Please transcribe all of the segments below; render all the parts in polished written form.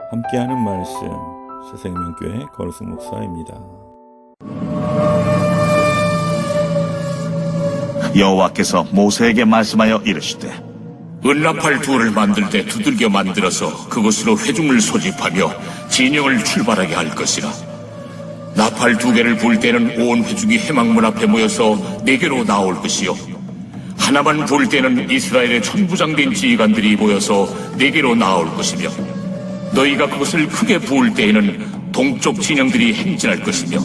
함께하는 말씀 새생명교회 거루승 목사입니다. 여호와께서 모세에게 말씀하여 이르시되 은나팔 둘을 만들 때 두들겨 만들어서 그것으로 회중을 소집하며 진영을 출발하게 할 것이라. 나팔 두 개를 불 때는 온 회중이 회막문 앞에 모여서 내게로 나올 것이요, 하나만 불 때는 이스라엘의 천부장된 지휘관들이 모여서 내게로 나올 것이며, 너희가 그것을 크게 부을 때에는 동쪽 진영들이 행진할 것이며,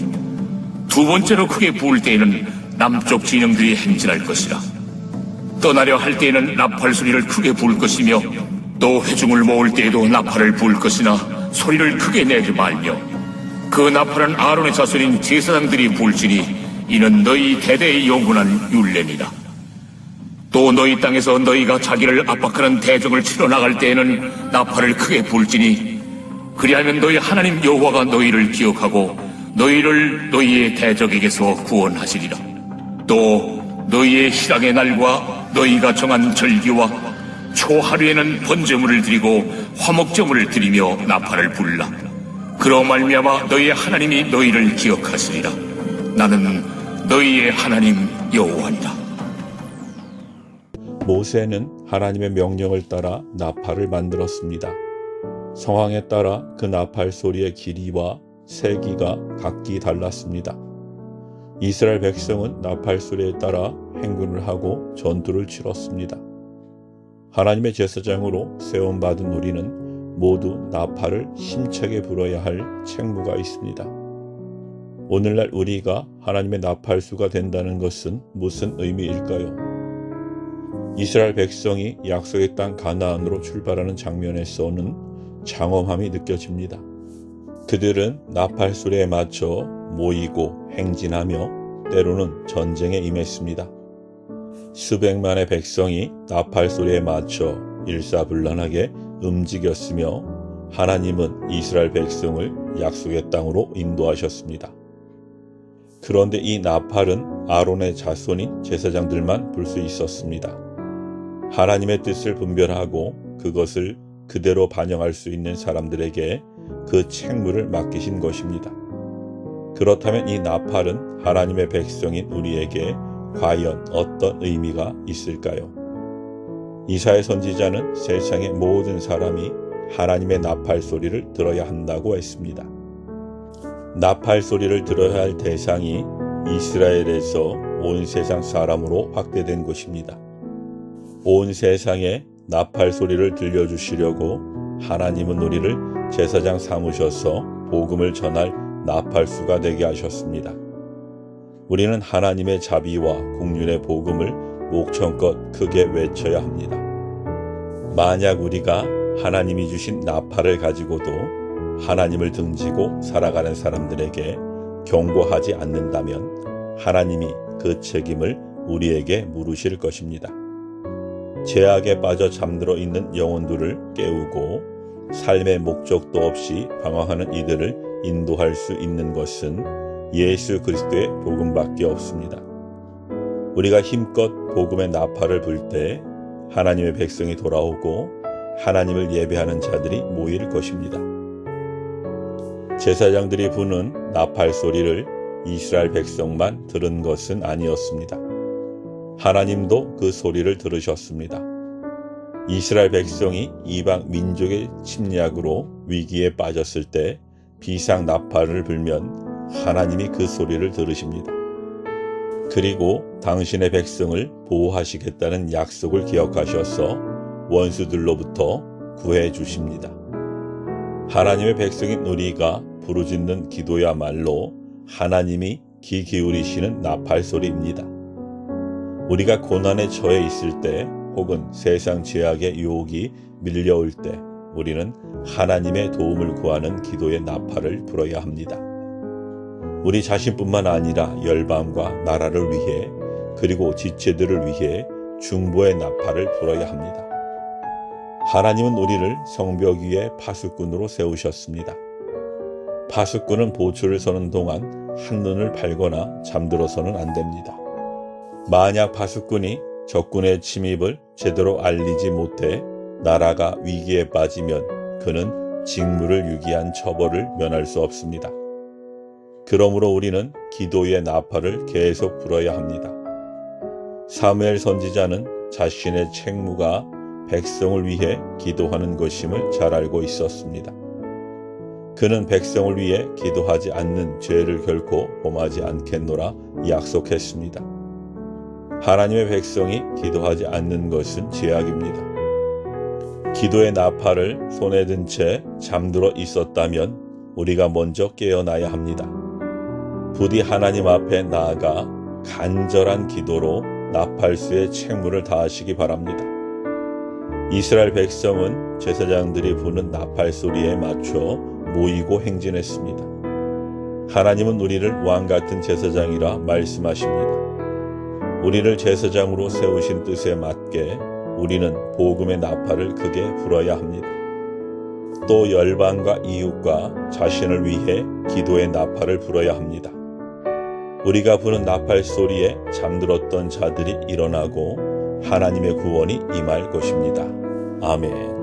두 번째로 크게 부을 때에는 남쪽 진영들이 행진할 것이라. 떠나려 할 때에는 나팔 소리를 크게 부을 것이며, 또 회중을 모을 때에도 나팔을 부을 것이나 소리를 크게 내지 말며, 그 나팔은 아론의 자손인 제사장들이 불지니 이는 너희 대대의 영원한 율례니라. 또 너희 땅에서 너희가 자기를 압박하는 대적을 치러 나갈 때에는 나팔을 크게 불지니, 그리하면 너희 하나님 여호와가 너희를 기억하고 너희를 너희의 대적에게서 구원하시리라. 또 너희의 희락의 날과 너희가 정한 절기와 초하루에는 번제물을 드리고 화목제물을 드리며 나팔을 불라. 그로 말미암아 너희의 하나님이 너희를 기억하시리라. 나는 너희의 하나님 여호와니라. 모세는 하나님의 명령을 따라 나팔을 만들었습니다. 상황에 따라 그 나팔 소리의 길이와 세기가 각기 달랐습니다. 이스라엘 백성은 나팔 소리에 따라 행군을 하고 전투를 치렀습니다. 하나님의 제사장으로 세움받은 우리는 모두 나팔을 힘차게 불어야 할 책무가 있습니다. 오늘날 우리가 하나님의 나팔수가 된다는 것은 무슨 의미일까요? 이스라엘 백성이 약속의 땅 가나안으로 출발하는 장면에서는 장엄함이 느껴집니다. 그들은 나팔 소리에 맞춰 모이고 행진하며 때로는 전쟁에 임했습니다. 수백만의 백성이 나팔 소리에 맞춰 일사불란하게 움직였으며 하나님은 이스라엘 백성을 약속의 땅으로 인도하셨습니다. 그런데 이 나팔은 아론의 자손인 제사장들만 불 수 있었습니다. 하나님의 뜻을 분별하고 그것을 그대로 반영할 수 있는 사람들에게 그 책무를 맡기신 것입니다. 그렇다면 이 나팔은 하나님의 백성인 우리에게 과연 어떤 의미가 있을까요? 이사야 선지자는 세상의 모든 사람이 하나님의 나팔 소리를 들어야 한다고 했습니다. 나팔 소리를 들어야 할 대상이 이스라엘에서 온 세상 사람으로 확대된 것입니다. 온 세상에 나팔 소리를 들려주시려고 하나님은 우리를 제사장 삼으셔서 복음을 전할 나팔수가 되게 하셨습니다. 우리는 하나님의 자비와 국륜의 복음을 목청껏 크게 외쳐야 합니다. 만약 우리가 하나님이 주신 나팔을 가지고도 하나님을 등지고 살아가는 사람들에게 경고하지 않는다면 하나님이 그 책임을 우리에게 물으실 것입니다. 죄악에 빠져 잠들어 있는 영혼들을 깨우고 삶의 목적도 없이 방황하는 이들을 인도할 수 있는 것은 예수 그리스도의 복음밖에 없습니다. 우리가 힘껏 복음의 나팔을 불 때 하나님의 백성이 돌아오고 하나님을 예배하는 자들이 모일 것입니다. 제사장들이 부는 나팔 소리를 이스라엘 백성만 들은 것은 아니었습니다. 하나님도 그 소리를 들으셨습니다. 이스라엘 백성이 이방 민족의 침략으로 위기에 빠졌을 때 비상 나팔을 불면 하나님이 그 소리를 들으십니다. 그리고 당신의 백성을 보호하시겠다는 약속을 기억하셔서 원수들로부터 구해 주십니다. 하나님의 백성인 우리가 부르짖는 기도야말로 하나님이 귀 기울이시는 나팔 소리입니다. 우리가 고난에 처해 있을 때 혹은 세상 죄악의 유혹이 밀려올 때 우리는 하나님의 도움을 구하는 기도의 나팔을 불어야 합니다. 우리 자신뿐만 아니라 열방과 나라를 위해 그리고 지체들을 위해 중보의 나팔을 불어야 합니다. 하나님은 우리를 성벽 위에 파수꾼으로 세우셨습니다. 파수꾼은 보초를 서는 동안 한눈을 팔거나 잠들어서는 안 됩니다. 만약 파수꾼이 적군의 침입을 제대로 알리지 못해 나라가 위기에 빠지면 그는 직무를 유기한 처벌을 면할 수 없습니다. 그러므로 우리는 기도의 나팔을 계속 불어야 합니다. 사무엘 선지자는 자신의 책무가 백성을 위해 기도하는 것임을 잘 알고 있었습니다. 그는 백성을 위해 기도하지 않는 죄를 결코 범하지 않겠노라 약속했습니다. 하나님의 백성이 기도하지 않는 것은 죄악입니다. 기도의 나팔을 손에 든 채 잠들어 있었다면 우리가 먼저 깨어나야 합니다. 부디 하나님 앞에 나아가 간절한 기도로 나팔수의 책무를 다하시기 바랍니다. 이스라엘 백성은 제사장들이 부는 나팔 소리에 맞춰 모이고 행진했습니다. 하나님은 우리를 왕같은 제사장이라 말씀하십니다. 우리를 제사장으로 세우신 뜻에 맞게 우리는 복음의 나팔을 크게 불어야 합니다. 또 열방과 이웃과 자신을 위해 기도의 나팔을 불어야 합니다. 우리가 부는 나팔 소리에 잠들었던 자들이 일어나고 하나님의 구원이 임할 것입니다. 아멘.